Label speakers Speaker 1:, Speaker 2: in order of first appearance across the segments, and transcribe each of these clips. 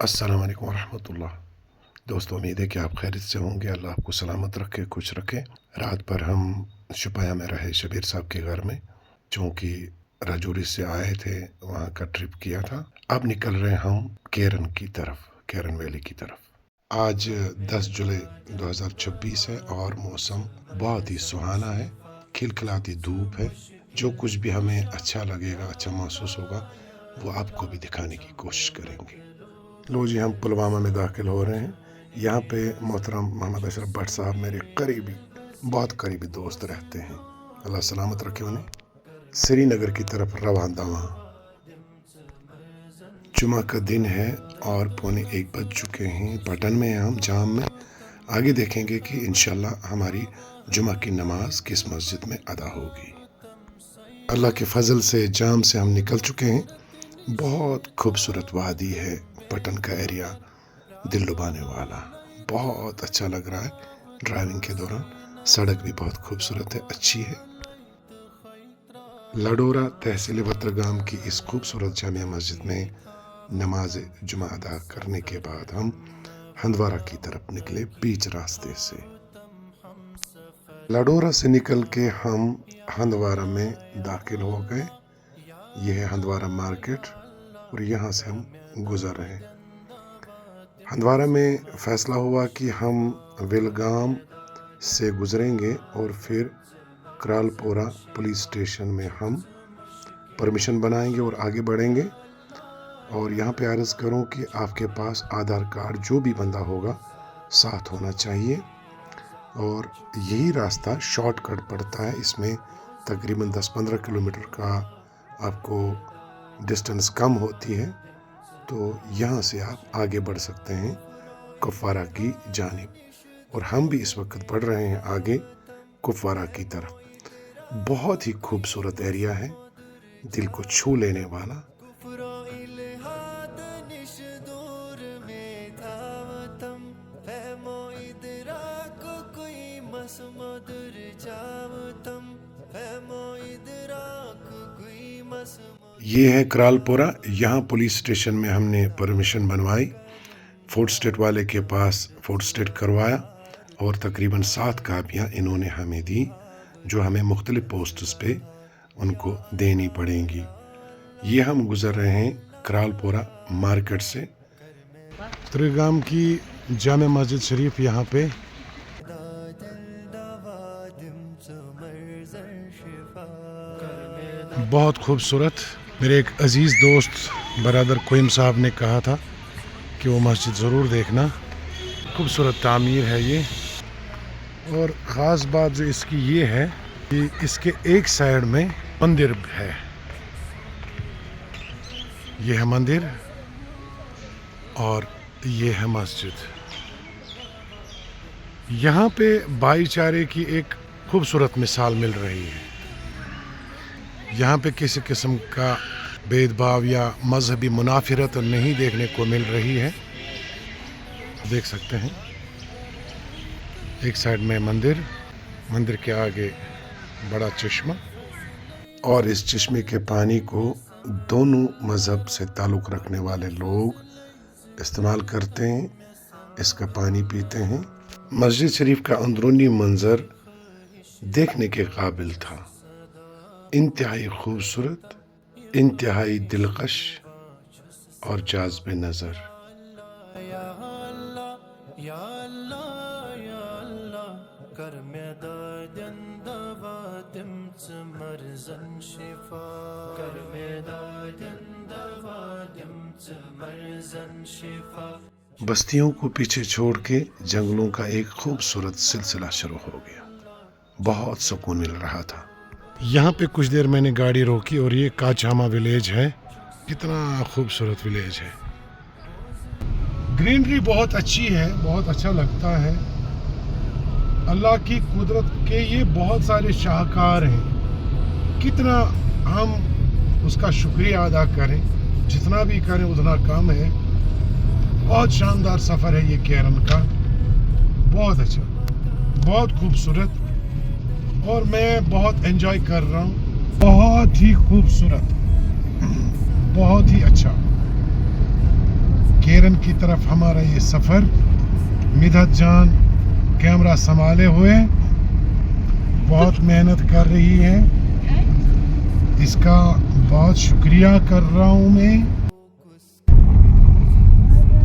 Speaker 1: अस्सलाम वालेकुम रहमतुल्लाह। दोस्तों, उम्मीद है कि आप खैरियत से होंगे। अल्लाह आपको सलामत रखे, खुश रखे। रात पर हम शुपाया में रहे शबीर साहब के घर में, चूँकि राजौरी से आए थे, वहाँ का ट्रिप किया था। अब निकल रहे हम केरन की तरफ, केरन वैली की तरफ। आज 10 जुलाई 2026 है और मौसम बहुत ही सुहाना है, खिलखिलाती धूप है। जो कुछ भी हमें अच्छा लगेगा, अच्छा महसूस होगा, वो आपको भी दिखाने की कोशिश करेंगे। लो जी, हम पुलवामा में दाखिल हो रहे हैं। यहाँ पे मोहतरम मोहम्मद अशरफ भट्ट साहब मेरे करीबी, बहुत करीबी दोस्त रहते हैं। अल्लाह सलामत रखे उन्हें। श्रीनगर की तरफ रवाना। जुमा का दिन है और 1:15 बज चुके हैं। पटन में हम जाम में आगे देखेंगे कि इंशाल्लाह हमारी जुमा की नमाज किस मस्जिद में अदा होगी। अल्लाह के फजल से जाम से हम निकल चुके हैं। बहुत खूबसूरत वादी है, पटन का एरिया दिल लुभाने वाला, बहुत अच्छा लग रहा है ड्राइविंग के दौरान। सड़क भी बहुत खूबसूरत है, अच्छी है। लडोरा तहसील वत्रगाम की इस खूबसूरत जामिया मस्जिद में नमाज जुमा अदा करने के बाद हम हंदवारा की तरफ निकले बीच रास्ते से। लडोरा से निकल के हम हंदवारा में दाखिल हो गए। यह है हंदवारा मार्केट और यहाँ से हम गुजर रहे हैं। हंदवारा में फ़ैसला हुआ कि हम विलगाम से गुजरेंगे और फिर करालपोरा पुलिस स्टेशन में हम परमिशन बनाएंगे और आगे बढ़ेंगे। और यहाँ पे अर्ज़ करूँ कि आपके पास आधार कार्ड जो भी बंदा होगा साथ होना चाहिए। और यही रास्ता शॉर्टकट पड़ता है। इसमें तकरीबन 10-15 किलोमीटर का आपको डिस्टेंस कम होती है, तो यहाँ से आप आगे बढ़ सकते हैं कुपवारा की जानिब। और हम भी इस वक्त बढ़ रहे हैं आगे कुपवारा की तरफ। बहुत ही खूबसूरत एरिया है, दिल को छू लेने वाला। ये है करालपोरा। यहाँ पुलिस स्टेशन में हमने परमिशन बनवाई, फोर्थ स्टेट वाले के पास फोर्थ स्टेट करवाया और तकरीबन 7 कापियाँ इन्होंने हमें दी, जो हमें मुख्तलिफ पोस्ट्स पे उनको देनी पड़ेंगी। ये हम गुज़र रहे हैं करालपोरा मार्केट से। त्रिगाम की जामे मस्जिद शरीफ यहाँ पे बहुत खूबसूरत। मेरे एक अज़ीज़ दोस्त बरादर कोइम साहब ने कहा था कि वो मस्जिद ज़रूर देखना, खूबसूरत तामीर है ये। और ख़ास बात जो इसकी ये है कि इसके एक साइड में मंदिर है। ये है मंदिर और ये है मस्जिद। यहाँ पे भाईचारे की एक खूबसूरत मिसाल मिल रही है। यहाँ पे किसी किस्म का भेदभाव या मजहबी मुनाफिरत नहीं देखने को मिल रही है। देख सकते हैं एक साइड में मंदिर, मंदिर के आगे बड़ा चश्मा, और इस चश्मे के पानी को दोनों मज़हब से ताल्लुक़ रखने वाले लोग इस्तेमाल करते हैं, इसका पानी पीते हैं। मस्जिद शरीफ का अंदरूनी मंज़र देखने के काबिल था, इंतहाई खूबसूरत, इंतहाई दिलकश और जाज़िब नज़र। बस्तियों को पीछे छोड़ के जंगलों का एक खूबसूरत सिलसिला शुरू हो गया। बहुत सुकून मिल रहा था। यहाँ पे कुछ देर मैंने गाड़ी रोकी और ये काचामा विलेज है। कितना खूबसूरत विलेज है। ग्रीनरी बहुत अच्छी है, बहुत अच्छा लगता है। अल्लाह की कुदरत के ये बहुत सारे शाहकार हैं। कितना हम उसका शुक्रिया अदा करें, जितना भी करें उतना कम है। बहुत शानदार सफ़र है ये केरन का, बहुत अच्छा, बहुत खूबसूरत, और मैं बहुत एंजॉय कर रहा हूँ। बहुत ही खूबसूरत, बहुत ही अच्छा। केरन की तरफ हमारा ये सफ़र। मिदत जान कैमरा संभाले हुए बहुत मेहनत कर रही है, इसका बहुत शुक्रिया कर रहा हूँ मैं।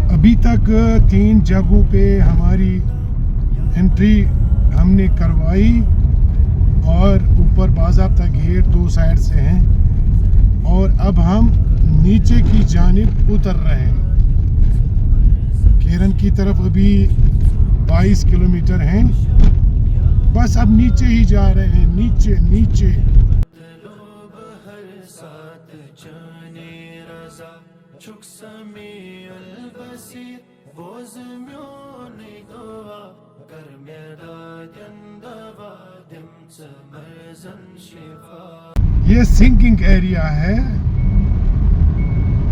Speaker 1: अभी तक 3 जगहों पे हमारी एंट्री हमने करवाई और ऊपर बाज़ाब्ता गेट 2 साइड से हैं और अब हम नीचे की जानिब उतर रहे हैं। केरन की तरफ अभी 22 किलोमीटर हैं, बस अब नीचे ही जा रहे हैं, नीचे नीचे। ये सिंकिंग एरिया है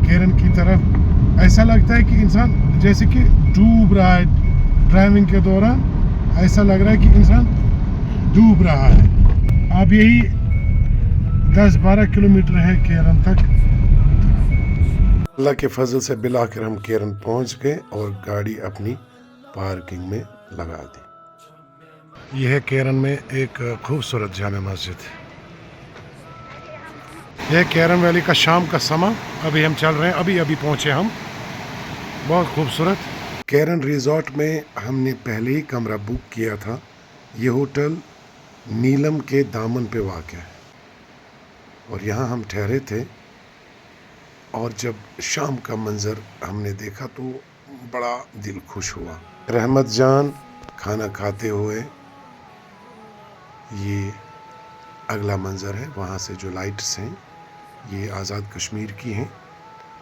Speaker 1: केरन की तरफ। ऐसा लगता है कि इंसान जैसे कि डूब रहा है, ड्राइविंग के दौरान ऐसा लग रहा है कि इंसान डूब रहा है। अब यही 10-12 किलोमीटर है केरन तक। अल्लाह के फजल से बिलाकर हम केरन पहुंच गए और गाड़ी अपनी पार्किंग में लगा दी। यह है केरन में एक खूबसूरत जामे मस्जिद। यह केरन वैली का शाम का समा। अभी हम चल रहे हैं, अभी पहुंचे हम। बहुत खूबसूरत। केरन रिजॉर्ट में हमने पहले ही कमरा बुक किया था। ये होटल नीलम के दामन पे वाक़या है और यहाँ हम ठहरे थे और जब शाम का मंज़र हमने देखा तो बड़ा दिल खुश हुआ। रहमत जान खाना खाते हुए, ये अगला मंज़र है। वहाँ से जो लाइट्स हैं ये आज़ाद कश्मीर की हैं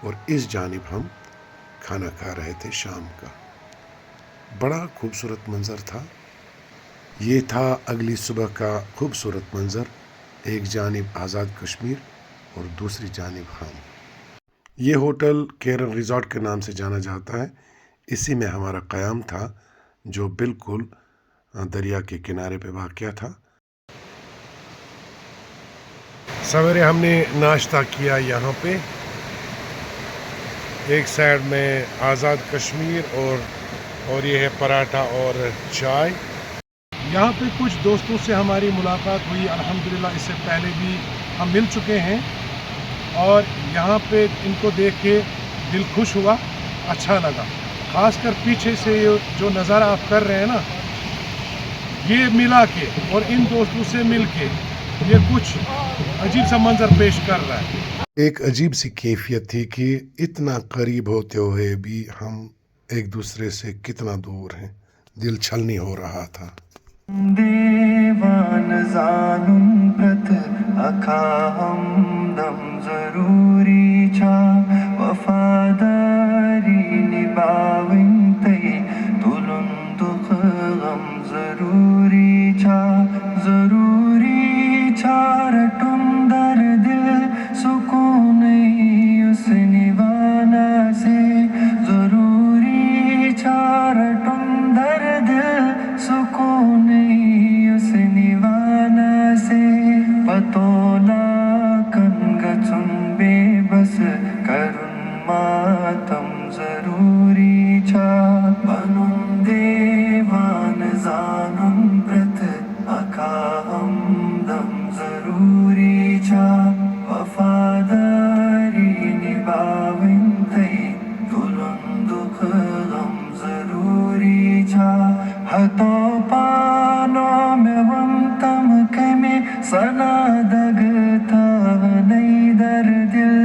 Speaker 1: और इस जानिब हम खाना खा रहे थे शाम का। बड़ा खूबसूरत मंज़र था। ये था अगली सुबह का खूबसूरत मंज़र। एक जानिब आज़ाद कश्मीर और दूसरी जानिब हम। ये होटल केरन रिजॉर्ट के नाम से जाना जाता है। इसी में हमारा क़याम था जो बिल्कुल दरिया के किनारे पे वाक़या था। सवेरे हमने नाश्ता किया यहाँ पे। एक साइड में आज़ाद कश्मीर और ये है पराठा और चाय। यहाँ पे कुछ दोस्तों से हमारी मुलाकात हुई अल्हम्दुलिल्लाह। इससे पहले भी हम मिल चुके हैं और यहाँ पे इनको देख के दिल खुश हुआ, अच्छा लगा। ख़ासकर पीछे से जो नज़ारा आप कर रहे हैं ना, ये मिला के और इन दोस्तों से मिल के ये कुछ अजीब सा मंजर पेश कर रहा है। एक अजीब सी कैफियत थी कि इतना करीब होते हुए भी हम एक दूसरे से कितना दूर हैं। दिल छलनी हो रहा था। देवान जानुम प्रत अखा हमदम जरूरी छा वफादारी निभाविन तई तुलुन दुख गम जरूरी छा रटुम दर्द सुकून उस निवाना से जरूरी छा रटुम दर्द सुकून उस निवाना से पतोला कनगचुन बेबस करुन मातम जरूरी छा बनुन देवान जानुन प्रत अखा हमदम जरूरी छा वफादारी निभाविन तई तुलुन दुख गम जरूरी छा हतो पानो में वंतम कमे सना दगता नहीं दर दिल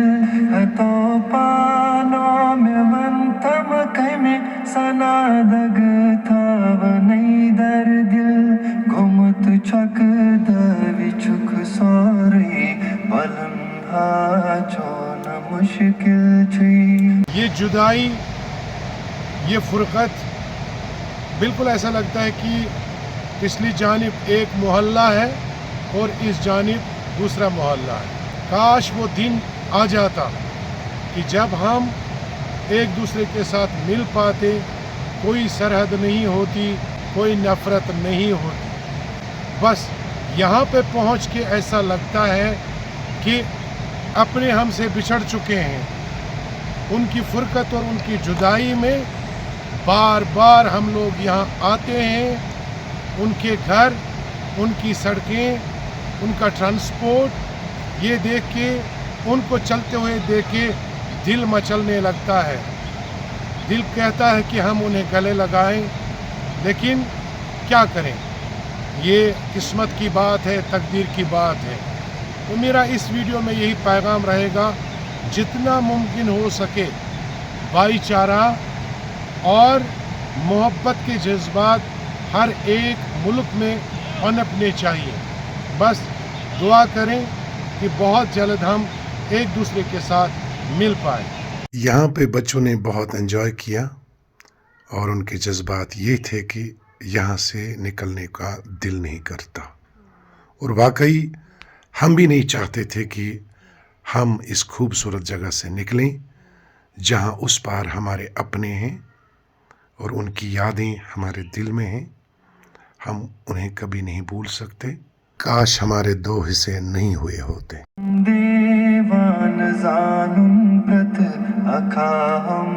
Speaker 1: हतो पानो में वंतम कमे सना दगता नहीं दर दिल घुमत छक दविचुक सोरी बलन हाचोन मुश्किल छी। ये जुदाई, ये फुरकत, बिल्कुल ऐसा लगता है कि पिछली जानिब एक मोहल्ला है और इस जानिब दूसरा मोहल्ला है। काश वो दिन आ जाता कि जब हम एक दूसरे के साथ मिल पाते, कोई सरहद नहीं होती, कोई नफ़रत नहीं होती। बस यहाँ पे पहुँच के ऐसा लगता है कि अपने हमसे बिछड़ चुके हैं, ان کی فرقت اور ان کی جدائی میں بار بار ہم لوگ یہاں آتے ہیں. ان کے گھر، ان کی سڑکیں، ان کا ٹرانسپورٹ یہ دیکھ کے، ان کو چلتے ہوئے دیکھ کے دل مچلنے لگتا ہے. دل کہتا ہے کہ ہم انہیں گلے لگائیں، لیکن کیا کریں، یہ قسمت کی بات ہے، تقدیر کی بات ہے. تو میرا اس ویڈیو میں یہی پیغام رہے گا، جتنا ممکن ہو سکے بھائی چارہ اور محبت کے جذبات ہر ایک ملک میں پنپنے چاہیے. بس دعا کریں کہ بہت جلد ہم ایک دوسرے کے ساتھ مل پائیں. یہاں پہ بچوں نے بہت انجوائے کیا اور ان کے جذبات یہ تھے کہ یہاں سے نکلنے کا دل نہیں کرتا. اور واقعی ہم بھی نہیں چاہتے تھے کہ ہم اس خوبصورت جگہ سے نکلیں جہاں اس پار ہمارے اپنے ہیں اور ان کی یادیں ہمارے دل میں ہیں. ہم انہیں کبھی نہیں بھول سکتے. کاش ہمارے دو حصے نہیں ہوئے ہوتے. دیوان زانن پرت اکھا ہم